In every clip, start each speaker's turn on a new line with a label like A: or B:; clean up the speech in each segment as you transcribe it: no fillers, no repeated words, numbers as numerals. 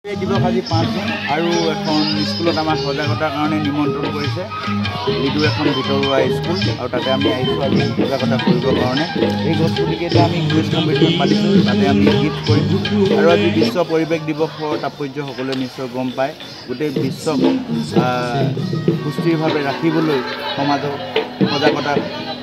A: দিৱস আজি 5 জুন আৰু এখন স্কুলত আমাক সজাগতাৰ কাৰণে নিমন্ত্ৰণ কৰিছে লিডু এখন ভিতৰুৱা স্কুল আৰু তাতে আমি আহিছোঁ আজি সজাগতা কৰিবৰ কাৰণে এই গছপুলিকেইটা আমি কুইজ কম্পিটিশ্যন পাতিছোঁ তাতে আমি গীত কৰিম আৰু আজি বিশ্ব পৰিৱেশ দিৱসৰ তাৎপৰ্য সকলোৱে নিশ্চয় গম পায় গোটেই বিশ্বক সুস্থিৰভাৱে ৰাখিবলৈ সমাজক সজাগতা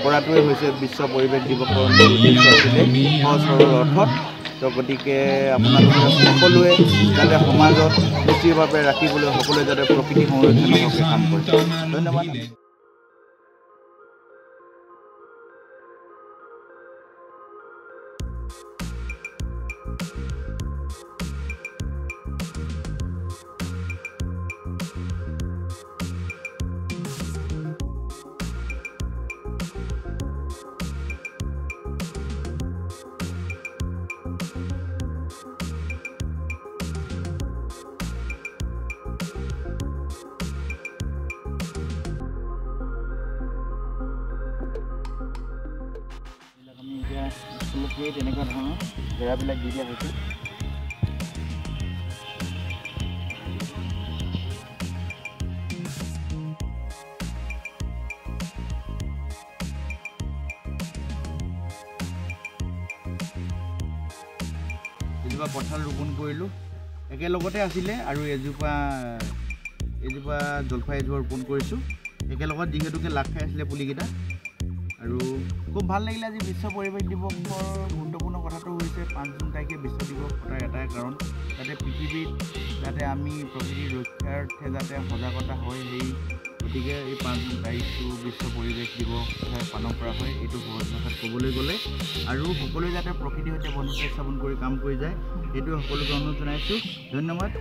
A: কৰাটোৱে হৈছে বিশ্ব পৰিৱেশ দিৱসৰ মূল উদ্দেশ্য আছিলে সহজ সৰল অৰ্থত তো গতিকে আপোনালোকে সকলোৱে যাতে সমাজত সুস্থিৰভাৱে ৰাখিবলৈ সকলোৱে যাতে প্ৰকৃতি সংৰক্ষণৰ হকে কাম কৰে ধন্যবাদ স্কুলতেই তেনেকুৱা ধৰণৰ জেগাবিলাক দি দিয়া হৈছে এজোপা কঁঠাল ৰোপণ কৰিলোঁ একেলগতে আছিলে আৰু এজোপা জলফাই এজোপা ৰোপণ কৰিছোঁ একেলগত যিহেতুকে লাগ খাই আছিলে পুলিকেইটা আৰু খুব ভাল লাগিলে আজি বিশ্ব পৰিৱেশ দিৱসৰ গুৰুত্বপূৰ্ণ কথাটো হৈছে 5 জুন তাৰিখে বিশ্ব দিৱস পতাৰ এটাই কাৰণ যাতে পৃথিৱীত যাতে আমি প্ৰকৃতিৰ ৰক্ষাৰ্থে যাতে সজাগতা হয় সেই গতিকে এই 5 জুন তাৰিখটো বিশ্ব পৰিৱেশ দিৱস হিচাপে পালন কৰা হয় এইটো সহজ ভাষাত ক'বলৈ গ'লে আৰু সকলোৱে যাতে প্ৰকৃতিৰ সৈতে বন্ধুত্ব স্থাপন কৰি কাম কৰি যায় সেইটোৱে সকলোকে অনুৰোধ জনাইছোঁ ধন্যবাদ।